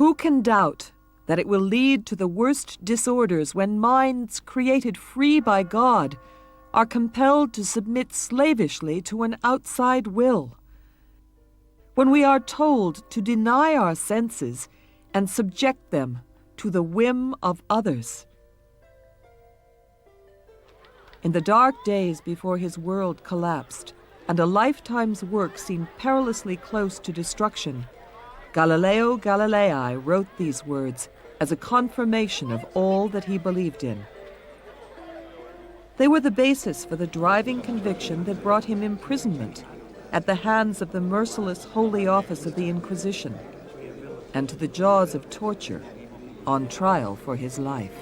Who can doubt that it will lead to the worst disorders when minds created free by God are compelled to submit slavishly to an outside will? When we are told to deny our senses and subject them to the whim of others. In the dark days before his world collapsed and a lifetime's work seemed perilously close to destruction, Galileo Galilei wrote these words as a confirmation of all that he believed in. They were the basis for the driving conviction that brought him imprisonment at the hands of the merciless Holy Office of the Inquisition and to the jaws of torture on trial for his life.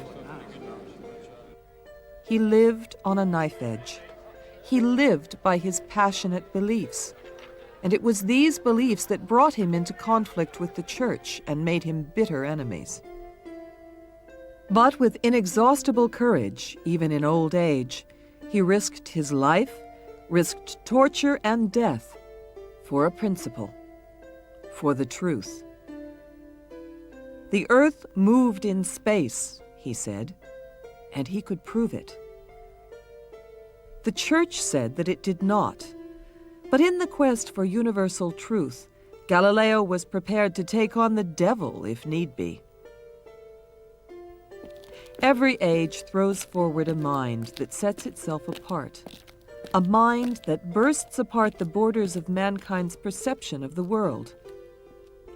He lived on a knife edge. He lived by his passionate beliefs. And it was these beliefs that brought him into conflict with the Church and made him bitter enemies. But with inexhaustible courage, even in old age, he risked his life, risked torture and death for a principle, for the truth. The earth moved in space, he said, and he could prove it. The Church said that it did not. But in the quest for universal truth, Galileo was prepared to take on the devil if need be. Every age throws forward a mind that sets itself apart, a mind that bursts apart the borders of mankind's perception of the world,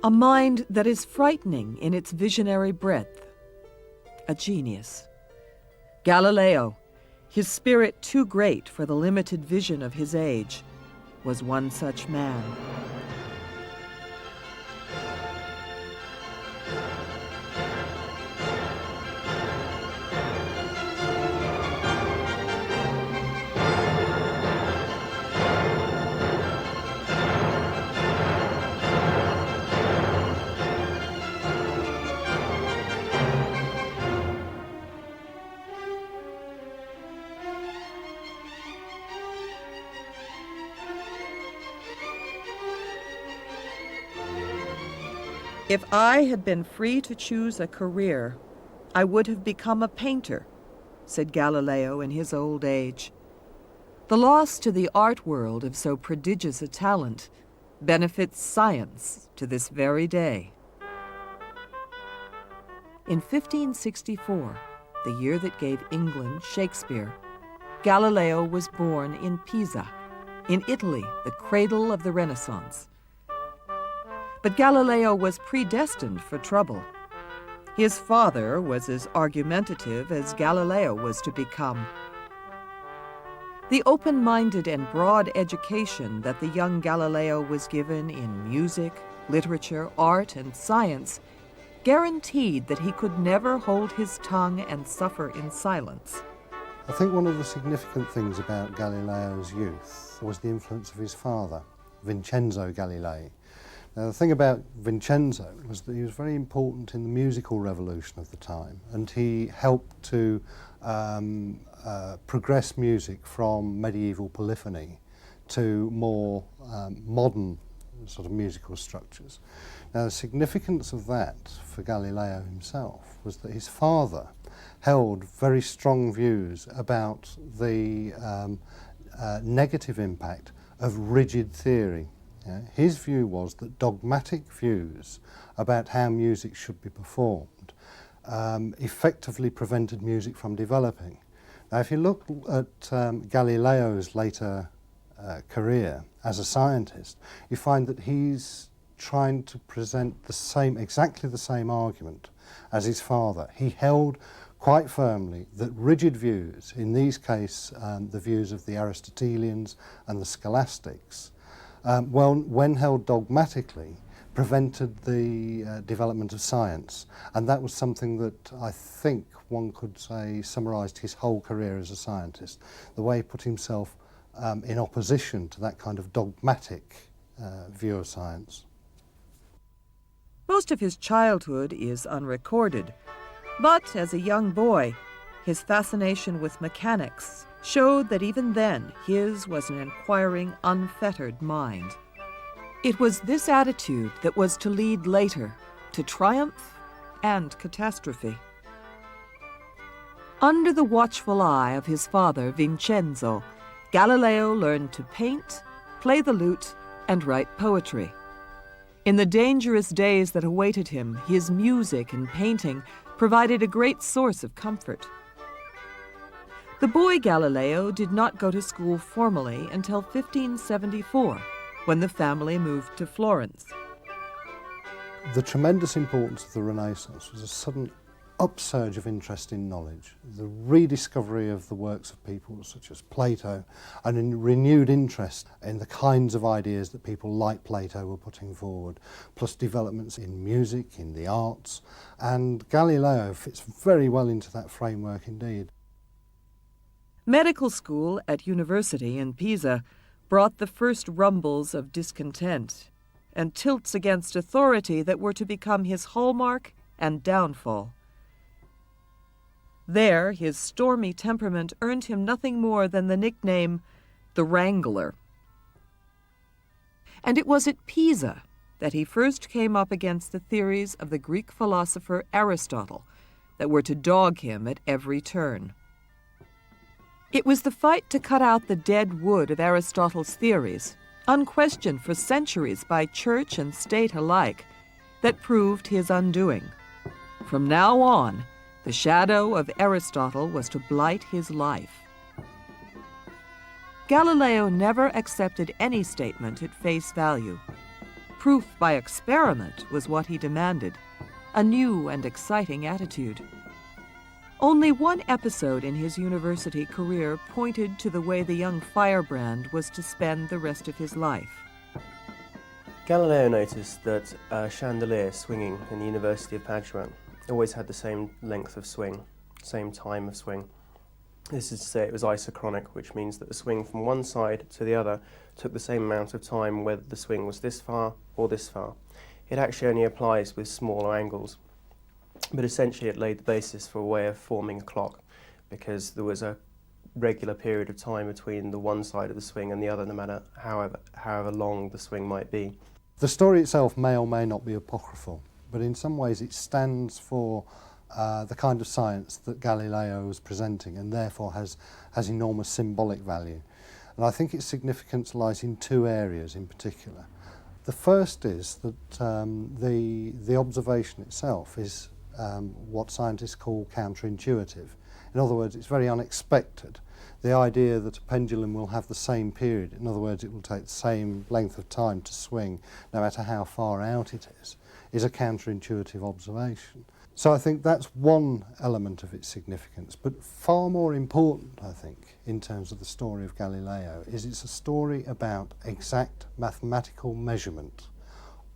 a mind that is frightening in its visionary breadth, a genius. Galileo, his spirit too great for the limited vision of his age, was one such man. If I had been free to choose a career, I would have become a painter, said Galileo in his old age. The loss to the art world of so prodigious a talent benefits science to this very day. In 1564, the year that gave England Shakespeare, Galileo was born in Pisa, in Italy, the cradle of the Renaissance. But Galileo was predestined for trouble. His father was as argumentative as Galileo was to become. The open-minded and broad education that the young Galileo was given in music, literature, art, and science guaranteed that he could never hold his tongue and suffer in silence. I think one of the significant things about Galileo's youth was the influence of his father, Vincenzo Galilei. Now, the thing about Vincenzo was that he was very important in the musical revolution of the time, and he helped to progress music from medieval polyphony to more modern sort of musical structures. Now, the significance of that for Galileo himself was that his father held very strong views about the negative impact of rigid theory. His view was that dogmatic views about how music should be performed effectively prevented music from developing. Now, if you look at Galileo's later career as a scientist, you find that he's trying to present exactly the same argument as his father. He held quite firmly that rigid views, in these cases the views of the Aristotelians and the scholastics, when held dogmatically, prevented the development of science. And that was something that I think one could say summarised his whole career as a scientist, the way he put himself in opposition to that kind of dogmatic view of science. Most of his childhood is unrecorded, but as a young boy, his fascination with mechanics showed that even then his was an inquiring, unfettered mind. It was this attitude that was to lead later to triumph and catastrophe. Under the watchful eye of his father, Vincenzo, Galileo learned to paint, play the lute, and write poetry. In the dangerous days that awaited him, his music and painting provided a great source of comfort. The boy Galileo did not go to school formally until 1574, when the family moved to Florence. The tremendous importance of the Renaissance was a sudden upsurge of interest in knowledge, the rediscovery of the works of people such as Plato, and a renewed interest in the kinds of ideas that people like Plato were putting forward, plus developments in music, in the arts, and Galileo fits very well into that framework indeed. Medical school at university in Pisa brought the first rumbles of discontent and tilts against authority that were to become his hallmark and downfall. There, his stormy temperament earned him nothing more than the nickname the Wrangler. And it was at Pisa that he first came up against the theories of the Greek philosopher Aristotle that were to dog him at every turn. It was the fight to cut out the dead wood of Aristotle's theories, unquestioned for centuries by church and state alike, that proved his undoing. From now on, the shadow of Aristotle was to blight his life. Galileo never accepted any statement at face value. Proof by experiment was what he demanded, a new and exciting attitude. Only one episode in his university career pointed to the way the young firebrand was to spend the rest of his life. Galileo noticed that a chandelier swinging in the University of Padua always had the same length of swing, same time of swing. This is to say it was isochronic, which means that the swing from one side to the other took the same amount of time whether the swing was this far or this far. It actually only applies with smaller angles, but essentially it laid the basis for a way of forming a clock, because there was a regular period of time between the one side of the swing and the other, no matter however long the swing might be. The story itself may or may not be apocryphal, but in some ways it stands for the kind of science that Galileo was presenting, and therefore has enormous symbolic value. And I think its significance lies in two areas in particular. The first is that the observation itself is what scientists call counterintuitive. In other words, it's very unexpected. The idea that a pendulum will have the same period, in other words, it will take the same length of time to swing no matter how far out it is a counterintuitive observation. So I think that's one element of its significance, but far more important, I think, in terms of the story of Galileo, is it's a story about exact mathematical measurement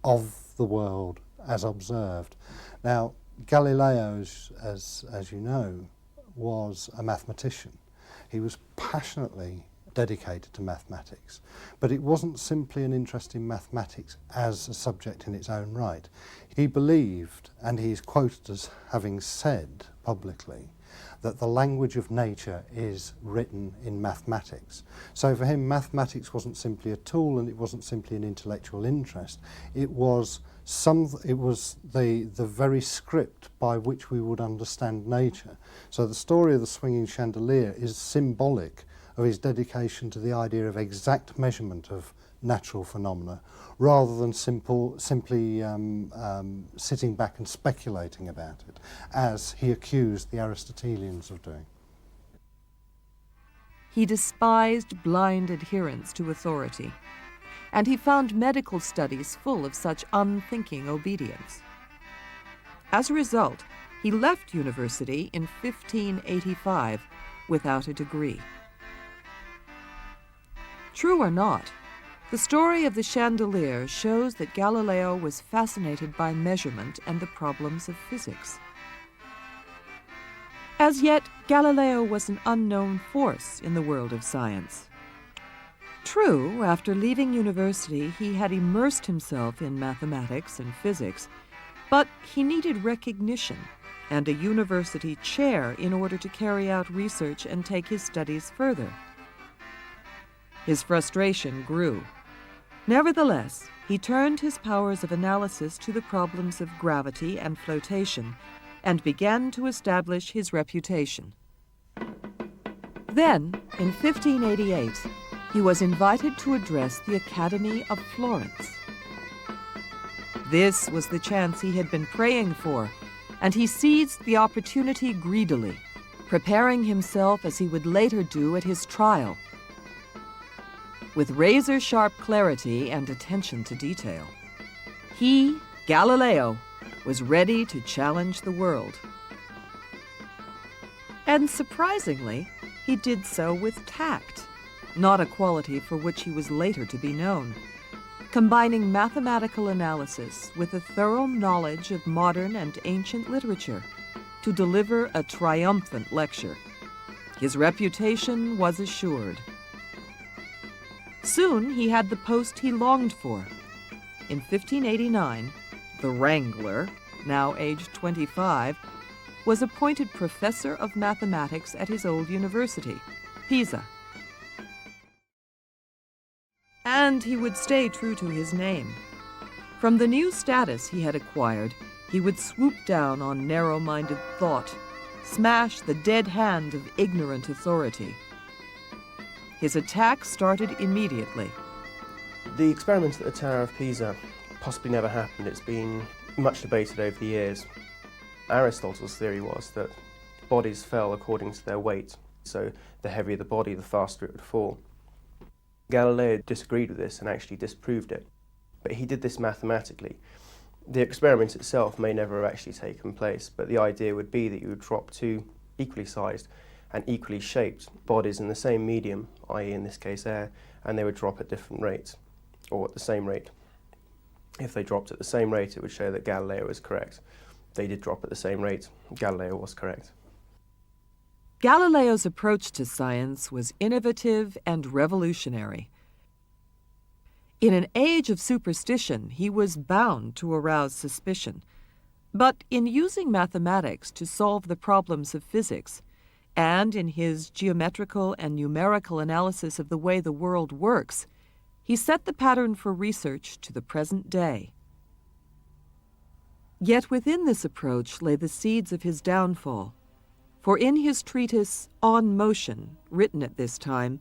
of the world as observed. Now, Galileo, as you know, was a mathematician. He was passionately dedicated to mathematics, but it wasn't simply an interest in mathematics as a subject in its own right. He believed, and he's quoted as having said publicly, that the language of nature is written in mathematics. So for him, mathematics wasn't simply a tool, and it wasn't simply an intellectual interest. It was the very script by which we would understand nature. So the story of the swinging chandelier is symbolic of his dedication to the idea of exact measurement of natural phenomena, rather than simply sitting back and speculating about it, as he accused the Aristotelians of doing. He despised blind adherence to authority, and he found medical studies full of such unthinking obedience. As a result, he left university in 1585 without a degree. True or not, the story of the chandelier shows that Galileo was fascinated by measurement and the problems of physics. As yet, Galileo was an unknown force in the world of science. True, after leaving university, he had immersed himself in mathematics and physics, but he needed recognition and a university chair in order to carry out research and take his studies further. His frustration grew. Nevertheless, he turned his powers of analysis to the problems of gravity and flotation and began to establish his reputation. Then, in 1588, he was invited to address the Academy of Florence. This was the chance he had been praying for, and he seized the opportunity greedily, preparing himself as he would later do at his trial. With razor-sharp clarity and attention to detail, he, Galileo, was ready to challenge the world. And surprisingly, he did so with tact, not a quality for which he was later to be known, combining mathematical analysis with a thorough knowledge of modern and ancient literature to deliver a triumphant lecture. His reputation was assured. Soon he had the post he longed for. In 1589, the Wrangler, now aged 25, was appointed professor of mathematics at his old university, Pisa. And he would stay true to his name. From the new status he had acquired, he would swoop down on narrow-minded thought, smash the dead hand of ignorant authority. His attack started immediately. The experiment at the Tower of Pisa possibly never happened. It's been much debated over the years. Aristotle's theory was that bodies fell according to their weight, so the heavier the body, the faster it would fall. Galileo disagreed with this and actually disproved it, but he did this mathematically. The experiment itself may never have actually taken place, but the idea would be that you would drop two equally sized and equally shaped bodies in the same medium, i.e. in this case air, and they would drop at different rates, or at the same rate. If they dropped at the same rate, it would show that Galileo was correct. They did drop at the same rate. Galileo was correct. Galileo's approach to science was innovative and revolutionary. In an age of superstition, he was bound to arouse suspicion. But in using mathematics to solve the problems of physics, and in his geometrical and numerical analysis of the way the world works, he set the pattern for research to the present day. Yet within this approach lay the seeds of his downfall. For in his treatise On Motion, written at this time,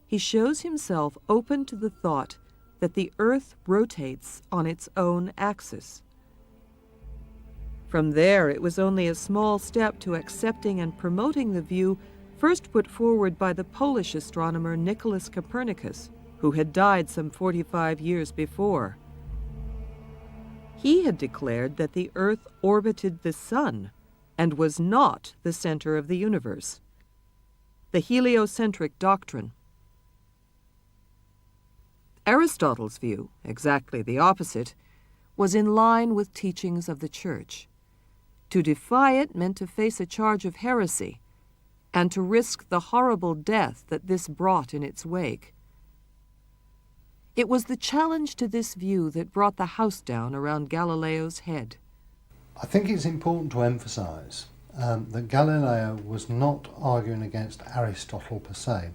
he shows himself open to the thought that the Earth rotates on its own axis. From there, it was only a small step to accepting and promoting the view first put forward by the Polish astronomer Nicholas Copernicus, who had died some 45 years before. He had declared that the Earth orbited the Sun and was not the center of the universe. The heliocentric doctrine. Aristotle's view, exactly the opposite, was in line with teachings of the Church. To defy it meant to face a charge of heresy, and to risk the horrible death that this brought in its wake. It was the challenge to this view that brought the house down around Galileo's head. I think it's important to emphasise that Galileo was not arguing against Aristotle per se.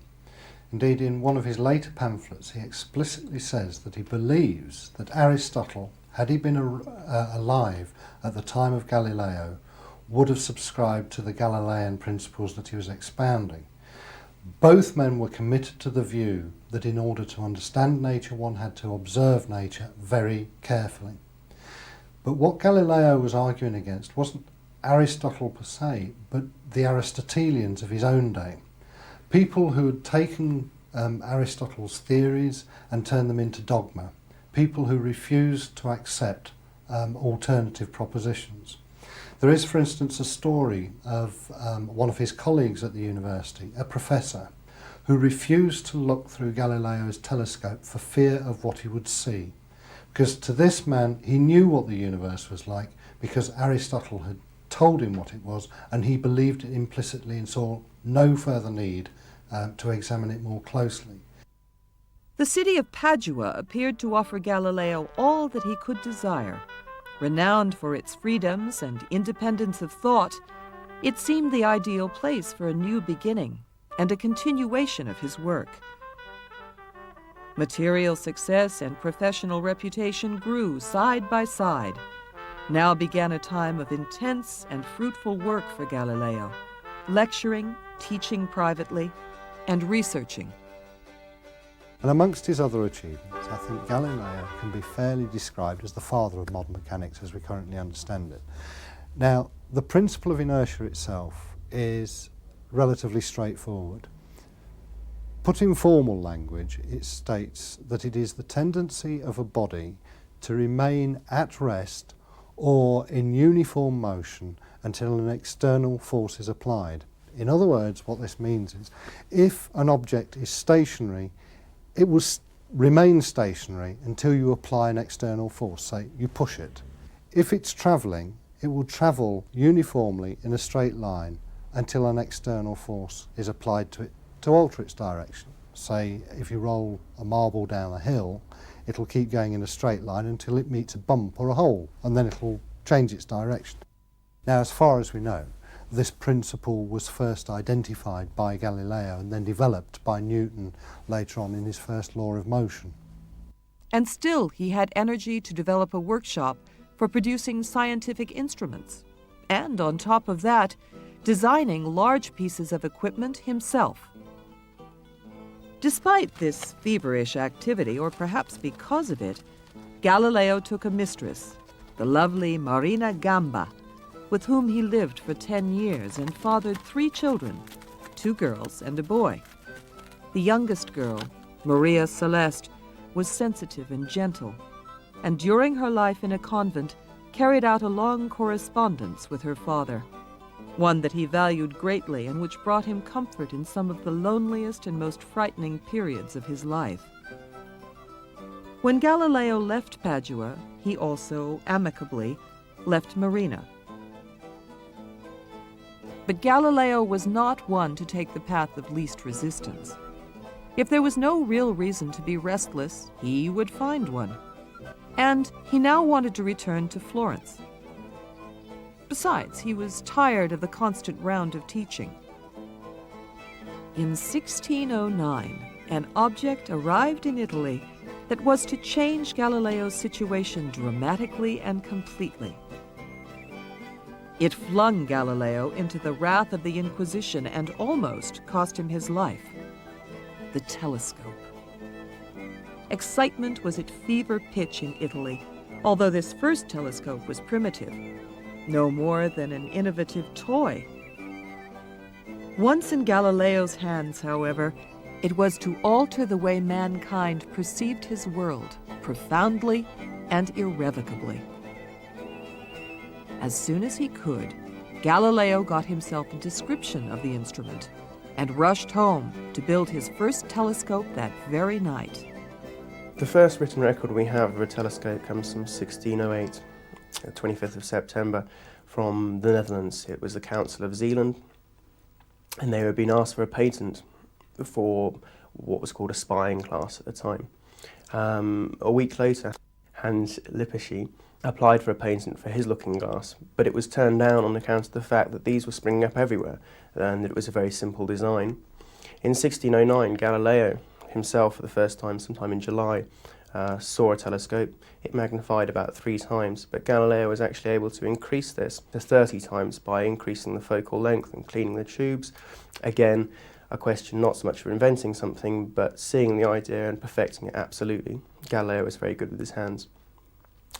Indeed, in one of his later pamphlets, he explicitly says that he believes that Aristotle, had he been alive at the time of Galileo, would have subscribed to the Galilean principles that he was expounding. Both men were committed to the view that in order to understand nature, one had to observe nature very carefully. But what Galileo was arguing against wasn't Aristotle per se, but the Aristotelians of his own day. People who had taken Aristotle's theories and turned them into dogma. People who refused to accept alternative propositions. There is, for instance, a story of one of his colleagues at the university, a professor, who refused to look through Galileo's telescope for fear of what he would see. Because to this man, he knew what the universe was like because Aristotle had told him what it was, and he believed it implicitly and saw no further need to examine it more closely. The city of Padua appeared to offer Galileo all that he could desire. Renowned for its freedoms and independence of thought, it seemed the ideal place for a new beginning and a continuation of his work. Material success and professional reputation grew side by side. Now began a time of intense and fruitful work for Galileo, lecturing, teaching privately, and researching. And amongst his other achievements, I think Galileo can be fairly described as the father of modern mechanics as we currently understand it. Now, the principle of inertia itself is relatively straightforward. Put in formal language, it states that it is the tendency of a body to remain at rest or in uniform motion until an external force is applied. In other words, what this means is, if an object is stationary, it will remain stationary until you apply an external force, say you push it. If it's travelling, it will travel uniformly in a straight line until an external force is applied to it to alter its direction. Say, if you roll a marble down a hill, it'll keep going in a straight line until it meets a bump or a hole, and then it'll change its direction. Now, as far as we know, this principle was first identified by Galileo and then developed by Newton later on in his first law of motion. And still he had energy to develop a workshop for producing scientific instruments, and on top of that, designing large pieces of equipment himself. Despite this feverish activity, or perhaps because of it, Galileo took a mistress, the lovely Marina Gamba, with whom he lived for 10 years and fathered 3 children, 2 girls and a boy. The youngest girl, Maria Celeste, was sensitive and gentle, and during her life in a convent, carried out a long correspondence with her father, one that he valued greatly and which brought him comfort in some of the loneliest and most frightening periods of his life. When Galileo left Padua, he also, amicably, left Marina. But Galileo was not one to take the path of least resistance. If there was no real reason to be restless, he would find one. And he now wanted to return to Florence. Besides, he was tired of the constant round of teaching. In 1609, an object arrived in Italy that was to change Galileo's situation dramatically and completely. It flung Galileo into the wrath of the Inquisition and almost cost him his life: the telescope. Excitement was at fever pitch in Italy, although this first telescope was primitive, no more than an innovative toy. Once in Galileo's hands, however, it was to alter the way mankind perceived his world profoundly and irrevocably. As soon as he could, Galileo got himself a description of the instrument and rushed home to build his first telescope that very night. The first written record we have of a telescope comes from 1608, the 25th of September, from the Netherlands. It was the Council of Zeeland, and they were being asked for a patent for what was called a spying class at the time. A week later, Hans Lippershey applied for a patent for his looking glass, but it was turned down on account of the fact that these were springing up everywhere and that it was a very simple design. In 1609, Galileo himself, for the first time, sometime in July, saw a telescope. It magnified about 3 times, but Galileo was actually able to increase this to 30 times by increasing the focal length and cleaning the tubes. Again, a question not so much for inventing something, but seeing the idea and perfecting it absolutely. Galileo was very good with his hands.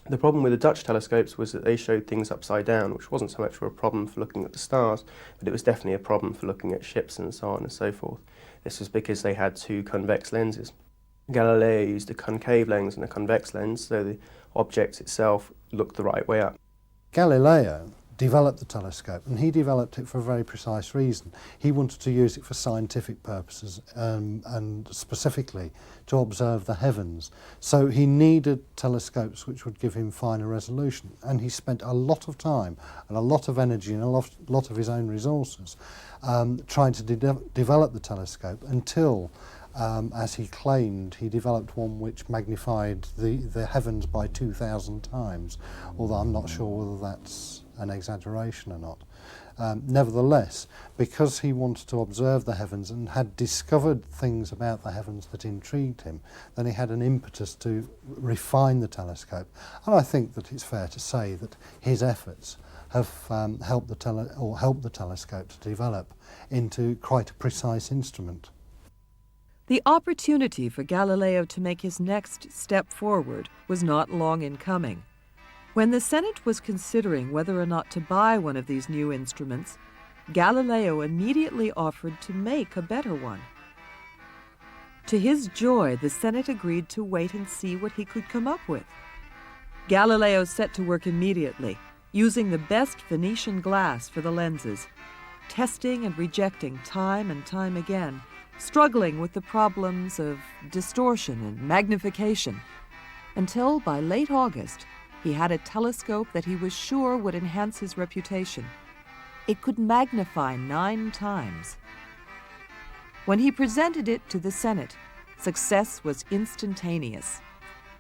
The problem with the Dutch telescopes was that they showed things upside down, which wasn't so much a problem for looking at the stars, but it was definitely a problem for looking at ships and so on and so forth. This was because they had 2 convex lenses. Galileo used a concave lens and a convex lens, so the object itself looked the right way up. Galileo developed the telescope, and he developed it for a very precise reason. He wanted to use it for scientific purposes and specifically to observe the heavens. So he needed telescopes which would give him finer resolution, and he spent a lot of time and a lot of energy and a lot of his own resources trying to develop the telescope until as he claimed, he developed one which magnified the heavens by 2,000 times, although I'm not sure whether that's an exaggeration or not. Nevertheless, because he wanted to observe the heavens and had discovered things about the heavens that intrigued him, then he had an impetus to refine the telescope. And I think that it's fair to say that his efforts have helped the telescope to develop into quite a precise instrument. The opportunity for Galileo to make his next step forward was not long in coming. When the Senate was considering whether or not to buy one of these new instruments, Galileo immediately offered to make a better one. To his joy, the Senate agreed to wait and see what he could come up with. Galileo set to work immediately, using the best Venetian glass for the lenses, testing and rejecting time and time again, struggling with the problems of distortion and magnification, until by late August, he had a telescope that he was sure would enhance his reputation. It could magnify 9 times. When he presented it to the Senate, success was instantaneous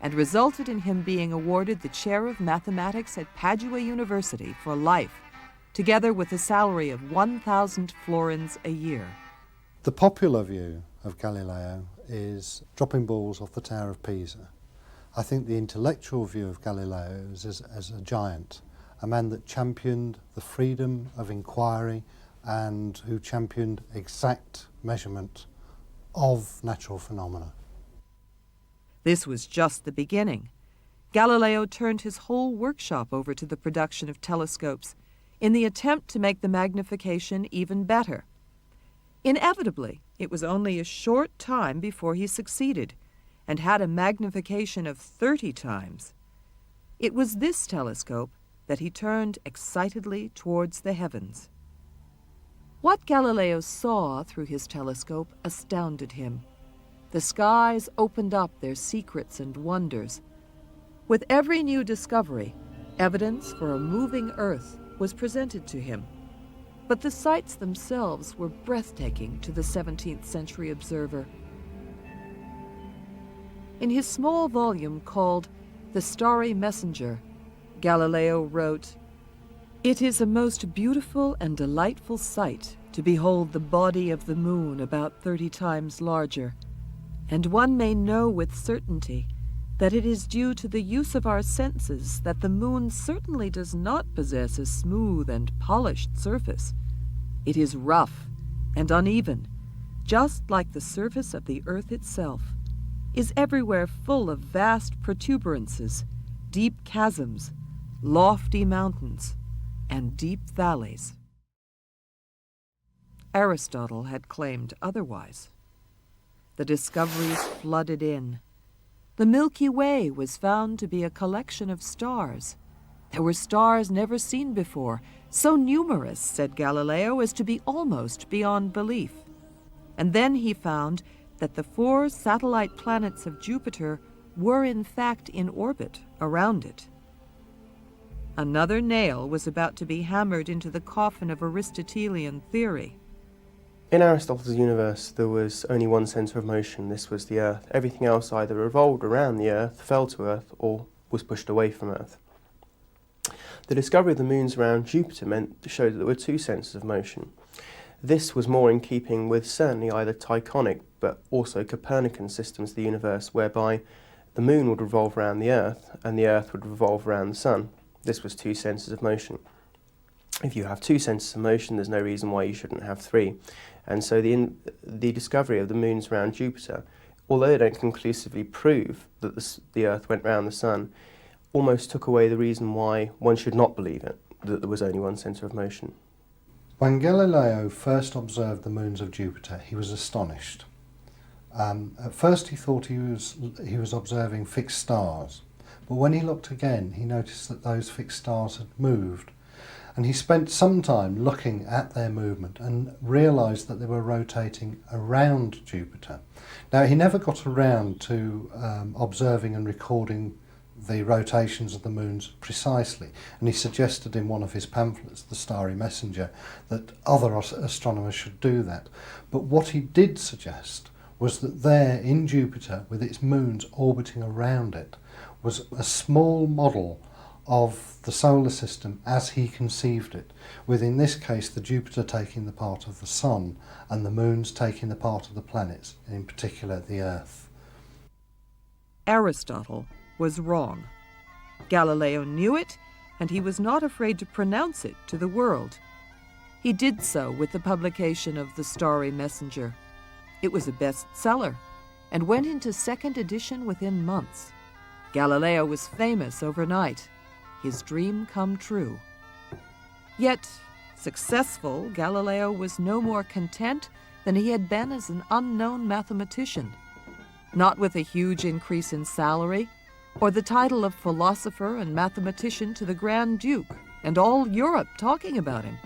and resulted in him being awarded the chair of mathematics at Padua University for life, together with a salary of 1,000 florins a year. The popular view of Galileo is dropping balls off the Tower of Pisa. I think the intellectual view of Galileo is as a giant, a man that championed the freedom of inquiry and who championed exact measurement of natural phenomena. This was just the beginning. Galileo turned his whole workshop over to the production of telescopes in the attempt to make the magnification even better. Inevitably, it was only a short time before he succeeded and had a magnification of 30 times. It was this telescope that he turned excitedly towards the heavens. What Galileo saw through his telescope astounded him. The skies opened up their secrets and wonders. With every new discovery, evidence for a moving earth was presented to him. But the sights themselves were breathtaking to the 17th century observer. In his small volume called The Starry Messenger, Galileo wrote, "It is a most beautiful and delightful sight to behold the body of the moon about 30 times larger, and one may know with certainty that it is due to the use of our senses that the moon certainly does not possess a smooth and polished surface. It is rough and uneven, just like the surface of the earth itself, is everywhere full of vast protuberances, deep chasms, lofty mountains, and deep valleys." Aristotle had claimed otherwise. The discoveries flooded in. The Milky Way was found to be a collection of stars. There were stars never seen before, so numerous, said Galileo, as to be almost beyond belief. And then he found that the 4 satellite planets of Jupiter were in fact in orbit around it. Another nail was about to be hammered into the coffin of Aristotelian theory. In Aristotle's universe, there was only one centre of motion. This was the Earth. Everything else either revolved around the Earth, fell to Earth, or was pushed away from Earth. The discovery of the moons around Jupiter showed that there were 2 centres of motion. This was more in keeping with certainly either Tychonic but also Copernican systems of the universe, whereby the moon would revolve around the Earth and the Earth would revolve around the sun. This was 2 centres of motion. If you have 2 centres of motion, there's no reason why you shouldn't have 3. And so the discovery of the moons around Jupiter, although they don't conclusively prove that the Earth went round the sun, almost took away the reason why one should not believe it, that there was only one centre of motion. When Galileo first observed the moons of Jupiter, he was astonished. At first he thought he was observing fixed stars, but when he looked again, he noticed that those fixed stars had moved. And he spent some time looking at their movement and realised that they were rotating around Jupiter. Now, he never got around to observing and recording the rotations of the moons precisely, and he suggested in one of his pamphlets, The Starry Messenger, that other astronomers should do that. But what he did suggest was that there in Jupiter, with its moons orbiting around it, was a small model of the solar system as he conceived it, with in this case the Jupiter taking the part of the Sun and the moons taking the part of the planets, and in particular the Earth. Aristotle was wrong. Galileo knew it, and he was not afraid to pronounce it to the world. He did so with the publication of The Starry Messenger. It was a bestseller and went into second edition within months. Galileo was famous overnight. His dream come true. Yet, successful, Galileo was no more content than he had been as an unknown mathematician. Not with a huge increase in salary, or the title of philosopher and mathematician to the Grand Duke, and all Europe talking about him.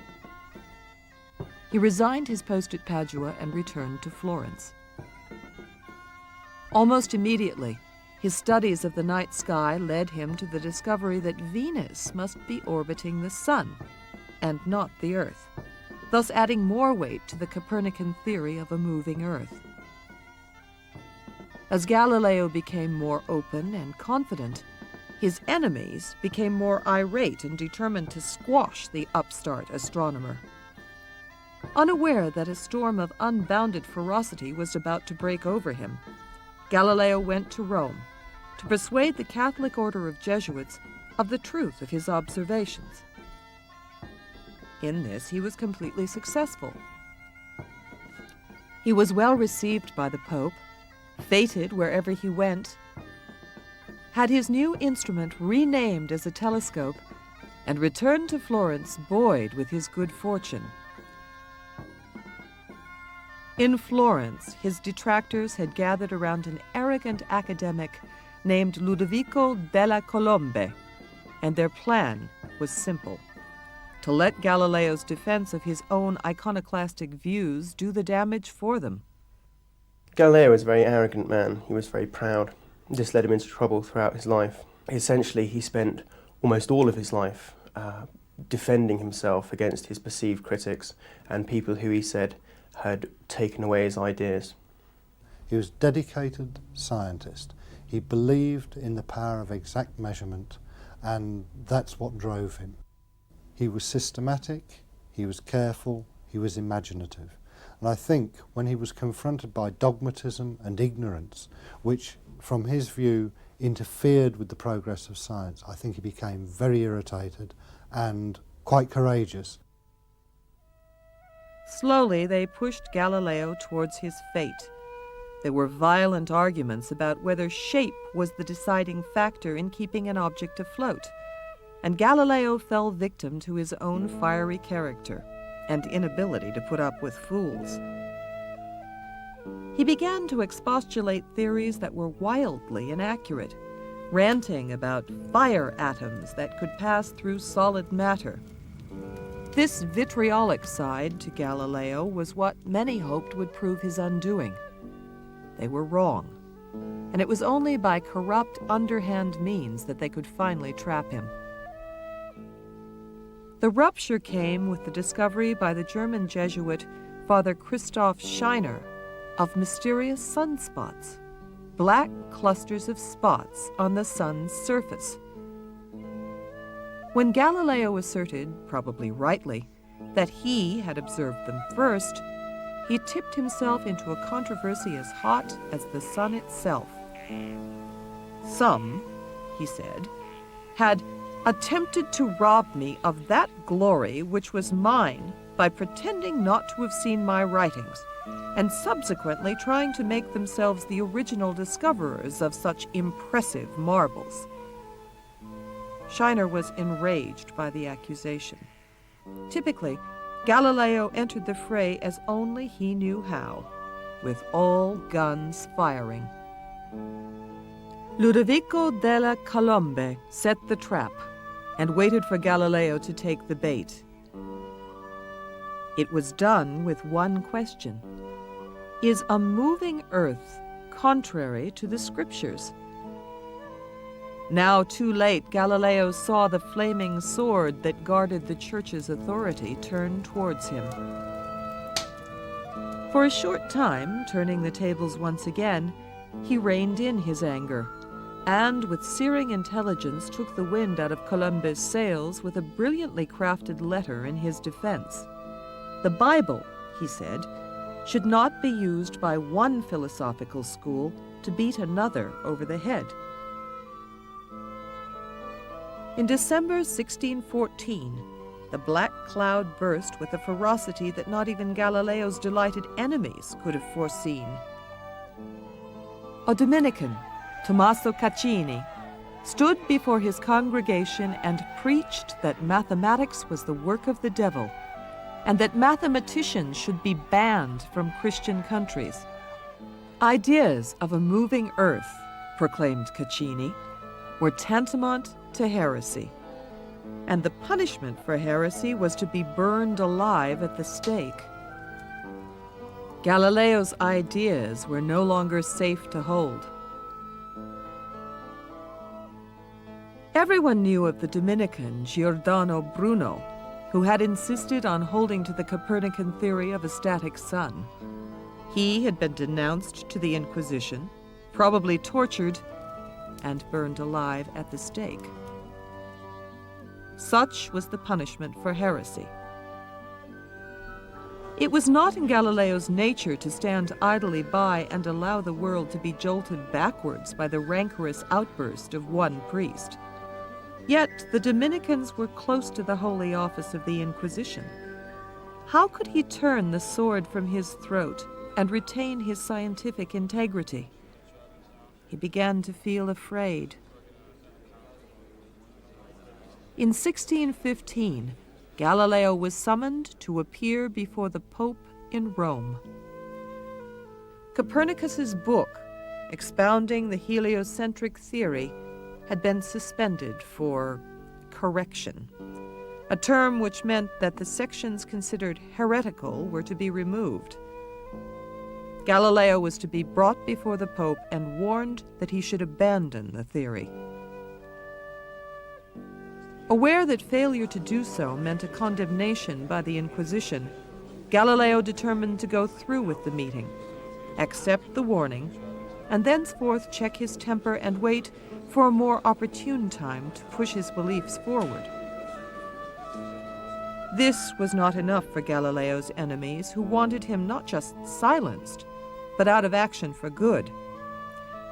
He resigned his post at Padua and returned to Florence. Almost immediately, his studies of the night sky led him to the discovery that Venus must be orbiting the Sun, and not the Earth, thus adding more weight to the Copernican theory of a moving Earth. As Galileo became more open and confident, his enemies became more irate and determined to squash the upstart astronomer. Unaware that a storm of unbounded ferocity was about to break over him, Galileo went to Rome to persuade the Catholic order of Jesuits of the truth of his observations. In this, he was completely successful. He was well received by the Pope, feted wherever he went, had his new instrument renamed as a telescope, and returned to Florence buoyed with his good fortune. In Florence, his detractors had gathered around an arrogant academic named Ludovico della Colombe, and their plan was simple: to let Galileo's defense of his own iconoclastic views do the damage for them. Galileo was a very arrogant man. He was very proud. This led him into trouble throughout his life. Essentially, he spent almost all of his life defending himself against his perceived critics and people who he said had taken away his ideas. He was a dedicated scientist. He believed in the power of exact measurement, and that's what drove him. He was systematic, he was careful, he was imaginative. And I think when he was confronted by dogmatism and ignorance, which from his view interfered with the progress of science, I think he became very irritated and quite courageous. Slowly, they pushed Galileo towards his fate. There were violent arguments about whether shape was the deciding factor in keeping an object afloat, and Galileo fell victim to his own fiery character and inability to put up with fools. He began to expostulate theories that were wildly inaccurate, ranting about fire atoms that could pass through solid matter. This vitriolic side to Galileo was what many hoped would prove his undoing. They were wrong, and it was only by corrupt, underhand means that they could finally trap him. The rupture came with the discovery by the German Jesuit Father Christoph Scheiner of mysterious sunspots, black clusters of spots on the sun's surface. When Galileo asserted, probably rightly, that he had observed them first, he tipped himself into a controversy as hot as the sun itself. Some, he said, had attempted to rob me of that glory which was mine by pretending not to have seen my writings, and subsequently trying to make themselves the original discoverers of such impressive marvels. Scheiner was enraged by the accusation. Typically, Galileo entered the fray as only he knew how, with all guns firing. Ludovico della Colombe set the trap and waited for Galileo to take the bait. It was done with one question: is a moving earth contrary to the scriptures? Now, too late, Galileo saw the flaming sword that guarded the Church's authority turn towards him. For a short time, turning the tables once again, he reined in his anger, and with searing intelligence took the wind out of Columbus' sails with a brilliantly crafted letter in his defense. The Bible, he said, should not be used by one philosophical school to beat another over the head. In December 1614, the black cloud burst with a ferocity that not even Galileo's delighted enemies could have foreseen. A Dominican, Tommaso Caccini, stood before his congregation and preached that mathematics was the work of the devil, and that mathematicians should be banned from Christian countries. Ideas of a moving earth, proclaimed Caccini, were tantamount to heresy, and the punishment for heresy was to be burned alive at the stake. Galileo's ideas were no longer safe to hold. Everyone knew of the Dominican Giordano Bruno, who had insisted on holding to the Copernican theory of a static sun. He had been denounced to the Inquisition, probably tortured, and burned alive at the stake. Such was the punishment for heresy. It was not in Galileo's nature to stand idly by and allow the world to be jolted backwards by the rancorous outburst of one priest. Yet the Dominicans were close to the holy office of the Inquisition. How could he turn the sword from his throat and retain his scientific integrity? He began to feel afraid. In 1615, Galileo was summoned to appear before the Pope in Rome. Copernicus's book, expounding the heliocentric theory, had been suspended for correction, a term which meant that the sections considered heretical were to be removed. Galileo was to be brought before the Pope and warned that he should abandon the theory. Aware that failure to do so meant a condemnation by the Inquisition, Galileo determined to go through with the meeting, accept the warning, and thenceforth check his temper and wait for a more opportune time to push his beliefs forward. This was not enough for Galileo's enemies, who wanted him not just silenced, but out of action for good.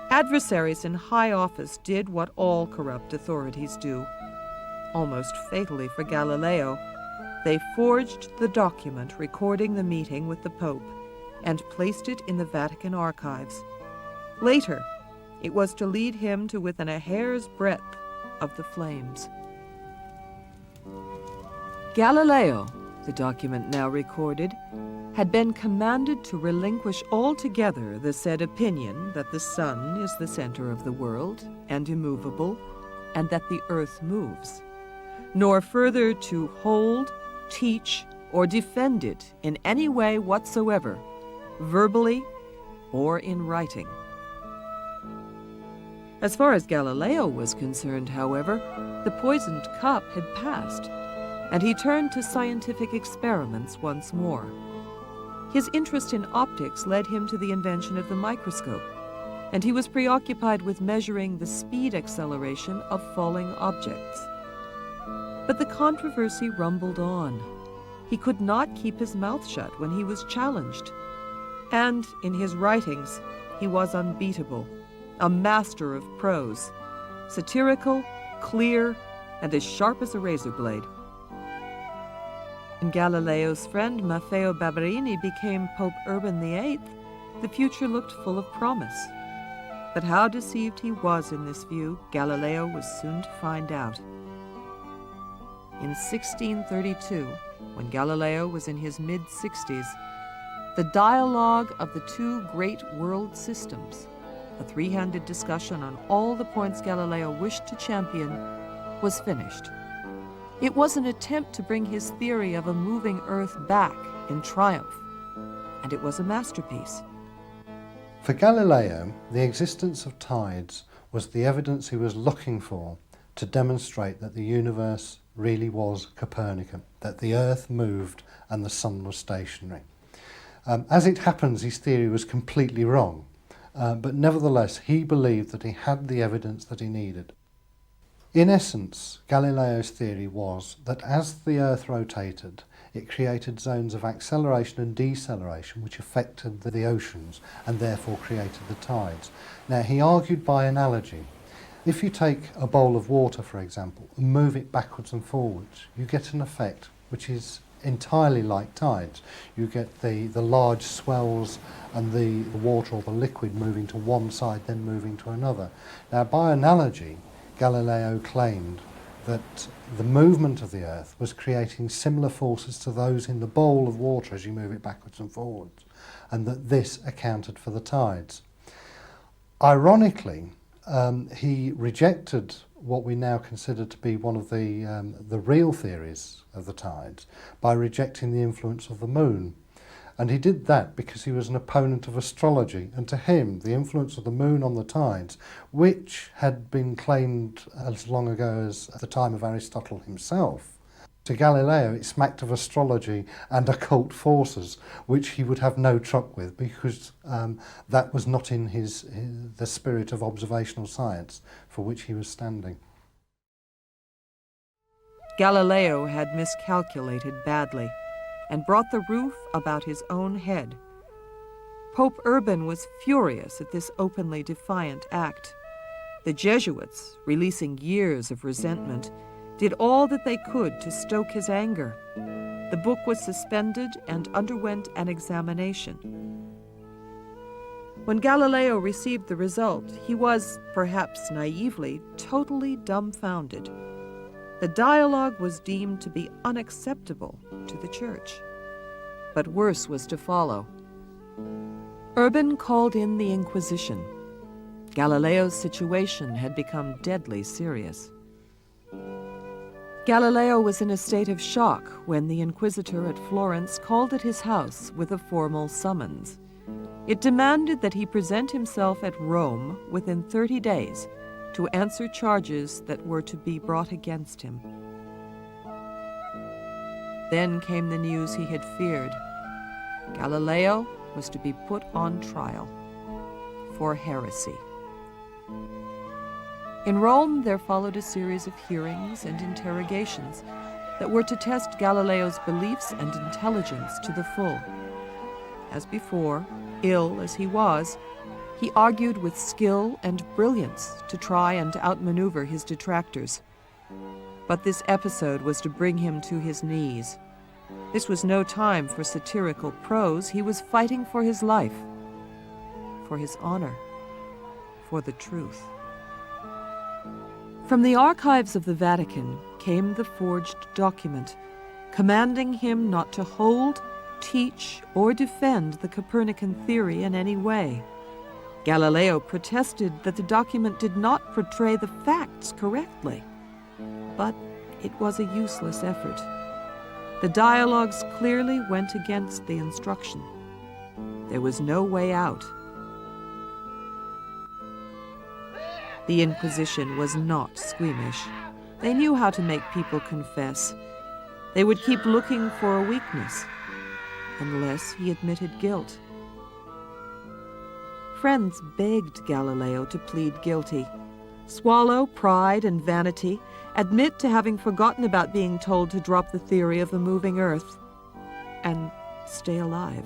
Adversaries in high office did what all corrupt authorities do. Almost fatally for Galileo, they forged the document recording the meeting with the Pope and placed it in the Vatican archives. Later, it was to lead him to within a hair's breadth of the flames. Galileo, the document now recorded, had been commanded to relinquish altogether the said opinion that the sun is the center of the world and immovable, and that the earth moves, nor further to hold, teach, or defend it in any way whatsoever, verbally or in writing. As far as Galileo was concerned, however, the poisoned cup had passed, and he turned to scientific experiments once more. His interest in optics led him to the invention of the microscope, and he was preoccupied with measuring the speed acceleration of falling objects. But the controversy rumbled on. He could not keep his mouth shut when he was challenged. And in his writings, he was unbeatable, a master of prose, satirical, clear, and as sharp as a razor blade. When Galileo's friend Maffeo Barberini became Pope Urban VIII, the future looked full of promise. But how deceived he was in this view, Galileo was soon to find out. In 1632, when Galileo was in his mid-60s, the dialogue of the two great world systems, a three-handed discussion on all the points Galileo wished to champion, was finished. It was an attempt to bring his theory of a moving earth back in triumph, and it was a masterpiece. For Galileo, the existence of tides was the evidence he was looking for to demonstrate that the universe really was Copernican, that the earth moved and the sun was stationary. As it happens, his theory was completely wrong, but nevertheless he believed that he had the evidence that he needed. In essence, Galileo's theory was that as the Earth rotated, it created zones of acceleration and deceleration which affected the oceans and therefore created the tides. Now, he argued by analogy. If you take a bowl of water, for example, and move it backwards and forwards, you get an effect which is entirely like tides. You get the large swells and the water or the liquid moving to one side, then moving to another. Now, by analogy, Galileo claimed that the movement of the Earth was creating similar forces to those in the bowl of water as you move it backwards and forwards, and that this accounted for the tides. Ironically, he rejected what we now consider to be one of the real theories of the tides by rejecting the influence of the moon. And he did that because he was an opponent of astrology, and to him the influence of the moon on the tides, which had been claimed as long ago as the time of Aristotle himself, to Galileo it smacked of astrology and occult forces, which he would have no truck with because that was not in the spirit of observational science for which he was standing. Galileo had miscalculated badly and brought the roof about his own head. Pope Urban was furious at this openly defiant act. The Jesuits, releasing years of resentment, did all that they could to stoke his anger. The book was suspended and underwent an examination. When Galileo received the result, he was, perhaps naively, totally dumbfounded. The dialogue was deemed to be unacceptable to the Church. But worse was to follow. Urban called in the Inquisition. Galileo's situation had become deadly serious. Galileo was in a state of shock when the inquisitor at Florence called at his house with a formal summons. It demanded that he present himself at Rome within 30 days to answer charges that were to be brought against him. Then came the news he had feared. Galileo was to be put on trial for heresy. In Rome, there followed a series of hearings and interrogations that were to test Galileo's beliefs and intelligence to the full. As before, ill as he was, he argued with skill and brilliance to try and outmaneuver his detractors. But this episode was to bring him to his knees. This was no time for satirical prose. He was fighting for his life, for his honor, for the truth. From the archives of the Vatican came the forged document, commanding him not to hold, teach, or defend the Copernican theory in any way. Galileo protested that the document did not portray the facts correctly, but it was a useless effort. The dialogues clearly went against the instruction. There was no way out. The Inquisition was not squeamish. They knew how to make people confess. They would keep looking for a weakness, unless he admitted guilt. Friends begged Galileo to plead guilty, swallow pride and vanity, admit to having forgotten about being told to drop the theory of a moving Earth, and stay alive.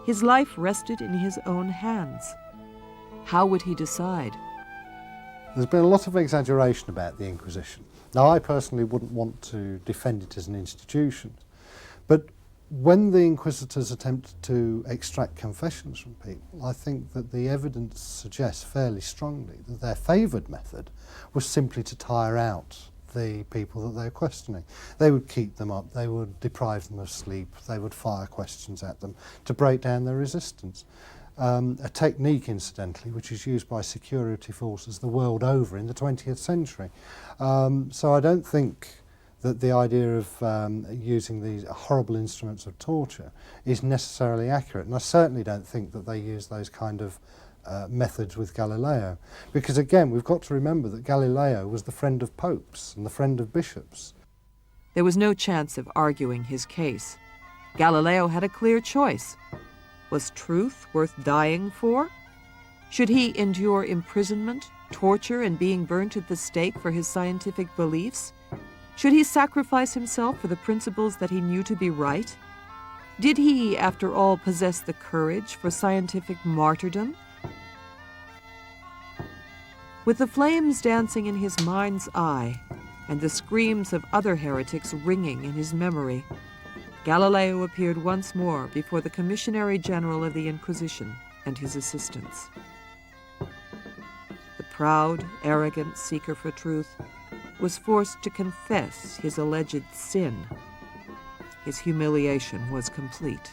His life rested in his own hands. How would he decide? There's been a lot of exaggeration about the Inquisition. Now, I personally wouldn't want to defend it as an institution, but when the inquisitors attempted to extract confessions from people, I think that the evidence suggests fairly strongly that their favoured method was simply to tire out the people that they were questioning. They would keep them up, they would deprive them of sleep, they would fire questions at them to break down their resistance. A technique, incidentally, which is used by security forces the world over in the 20th century. So I don't think that the idea of using these horrible instruments of torture is necessarily accurate. And I certainly don't think that they use those kind of methods with Galileo. Because again, we've got to remember that Galileo was the friend of popes and the friend of bishops. There was no chance of arguing his case. Galileo had a clear choice. Was truth worth dying for? Should he endure imprisonment, torture, and being burnt at the stake for his scientific beliefs? Should he sacrifice himself for the principles that he knew to be right? Did he, after all, possess the courage for scientific martyrdom? With the flames dancing in his mind's eye and the screams of other heretics ringing in his memory, Galileo appeared once more before the Commissary General of the Inquisition and his assistants. The proud, arrogant seeker for truth was forced to confess his alleged sin. His humiliation was complete.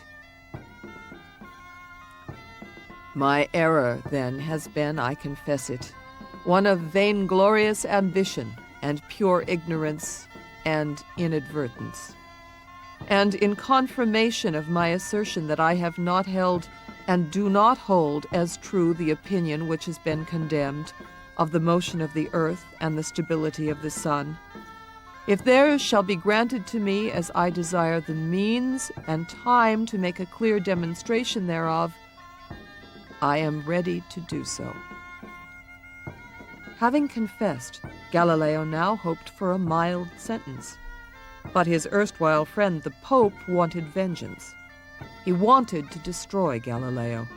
My error, then, has been, I confess it, one of vainglorious ambition and pure ignorance and inadvertence. And in confirmation of my assertion that I have not held and do not hold as true the opinion which has been condemned of the motion of the earth and the stability of the sun, if there shall be granted to me as I desire the means and time to make a clear demonstration thereof, I am ready to do so. Having confessed, Galileo now hoped for a mild sentence. But his erstwhile friend, the Pope, wanted vengeance. He wanted to destroy Galileo.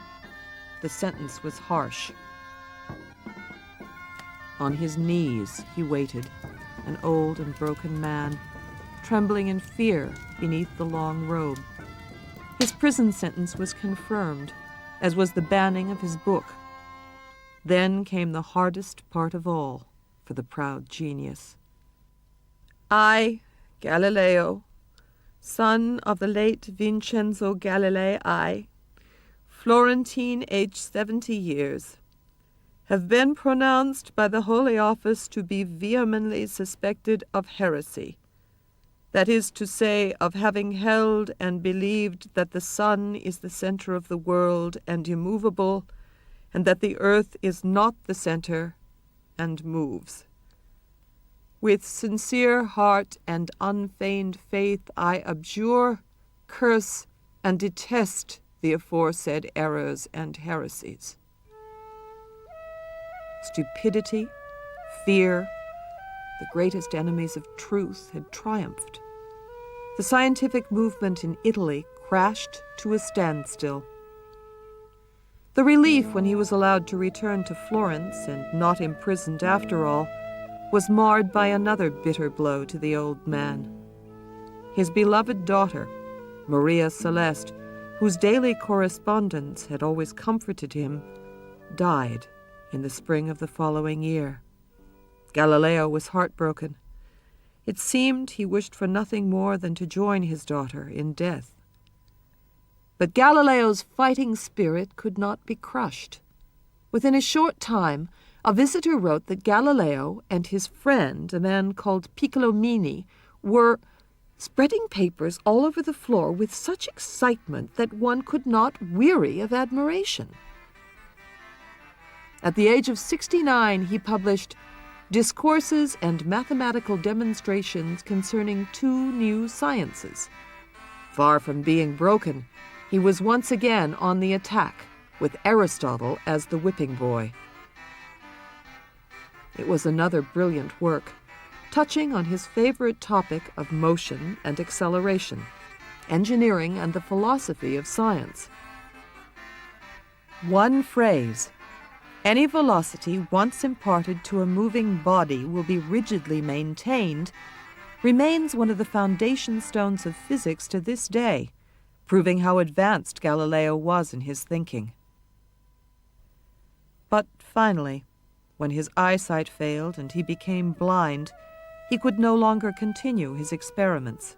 The sentence was harsh. On his knees he waited, an old and broken man, trembling in fear beneath the long robe. His prison sentence was confirmed, as was the banning of his book. Then came the hardest part of all for the proud genius. I, Galileo, son of the late Vincenzo Galilei, Florentine, aged 70 years, have been pronounced by the Holy Office to be vehemently suspected of heresy, that is to say, of having held and believed that the sun is the center of the world and immovable, and that the earth is not the center and moves. With sincere heart and unfeigned faith, I abjure, curse, and detest the aforesaid errors and heresies. Stupidity, fear, the greatest enemies of truth, had triumphed. The scientific movement in Italy crashed to a standstill. The relief when he was allowed to return to Florence and not imprisoned after all was marred by another bitter blow to the old man. His beloved daughter, Maria Celeste, whose daily correspondence had always comforted him, died in the spring of the following year. Galileo was heartbroken. It seemed he wished for nothing more than to join his daughter in death. But Galileo's fighting spirit could not be crushed. Within a short time, a visitor wrote that Galileo and his friend, a man called Piccolomini, were spreading papers all over the floor with such excitement that one could not weary of admiration. At the age of 69, he published Discourses and Mathematical Demonstrations Concerning Two New Sciences. Far from being broken, he was once again on the attack, with Aristotle as the whipping boy. It was another brilliant work, touching on his favorite topic of motion and acceleration, engineering and the philosophy of science. One phrase, any velocity once imparted to a moving body will be rigidly maintained, remains one of the foundation stones of physics to this day, proving how advanced Galileo was in his thinking. But finally, when his eyesight failed and he became blind, he could no longer continue his experiments.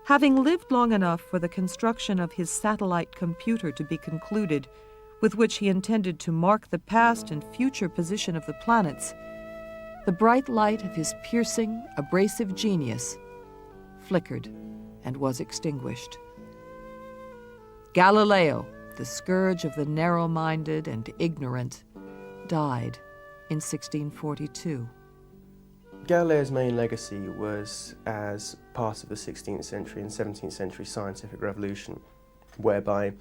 Having lived long enough for the construction of his satellite computer to be concluded, with which he intended to mark the past and future position of the planets, the bright light of his piercing, abrasive genius flickered and was extinguished. Galileo, the scourge of the narrow-minded and ignorant, died in 1642. Galileo's main legacy was as part of the 16th century and 17th century scientific revolution, whereby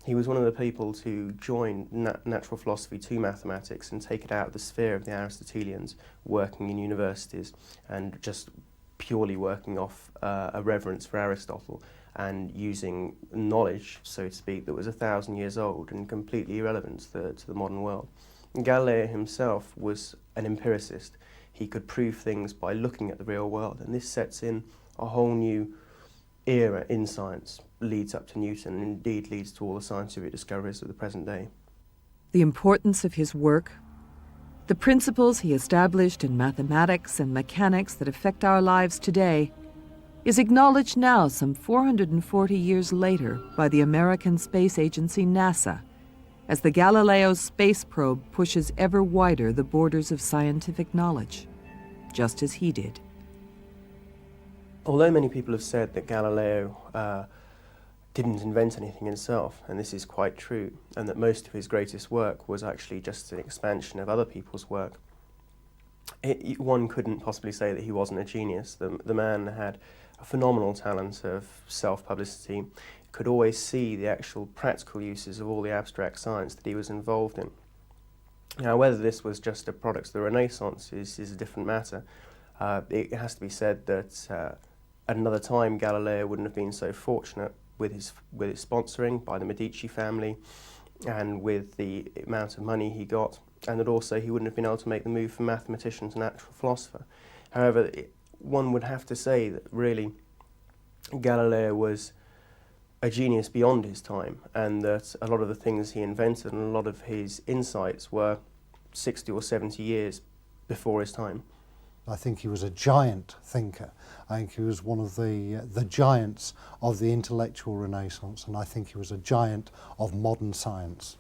he was one of the people to join natural philosophy to mathematics and take it out of the sphere of the Aristotelians working in universities and just purely working off a reverence for Aristotle and using knowledge, so to speak, that was 1,000 years old and completely irrelevant to the modern world. And Galileo himself was an empiricist. He could prove things by looking at the real world, and this sets in a whole new era in science, leads up to Newton, and indeed leads to all the scientific discoveries of the present day. The importance of his work, the principles he established in mathematics and mechanics that affect our lives today, is acknowledged now some 440 years later by the American space agency NASA, as the Galileo space probe pushes ever wider the borders of scientific knowledge, just as he did. Although many people have said that Galileo didn't invent anything himself, and this is quite true, and that most of his greatest work was actually just an expansion of other people's work, one couldn't possibly say that he wasn't a genius. The man had a phenomenal talent of self-publicity, could always see the actual practical uses of all the abstract science that he was involved in. Now, whether this was just a product of the Renaissance is a different matter. It has to be said that at another time Galileo wouldn't have been so fortunate with his sponsoring by the Medici family and with the amount of money he got, and that also he wouldn't have been able to make the move from mathematician to natural philosopher. However, one would have to say that really Galileo was a genius beyond his time, and that a lot of the things he invented and a lot of his insights were 60 or 70 years before his time. I think he was a giant thinker. I think he was one of the giants of the intellectual Renaissance, and I think he was a giant of modern science.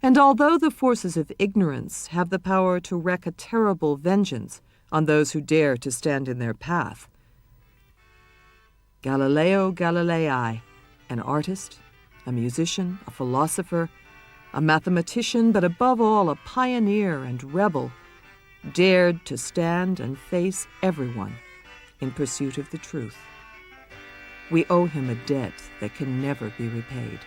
And although the forces of ignorance have the power to wreak a terrible vengeance on those who dare to stand in their path, Galileo Galilei, an artist, a musician, a philosopher, a mathematician, but above all a pioneer and rebel, dared to stand and face everyone in pursuit of the truth. We owe him a debt that can never be repaid.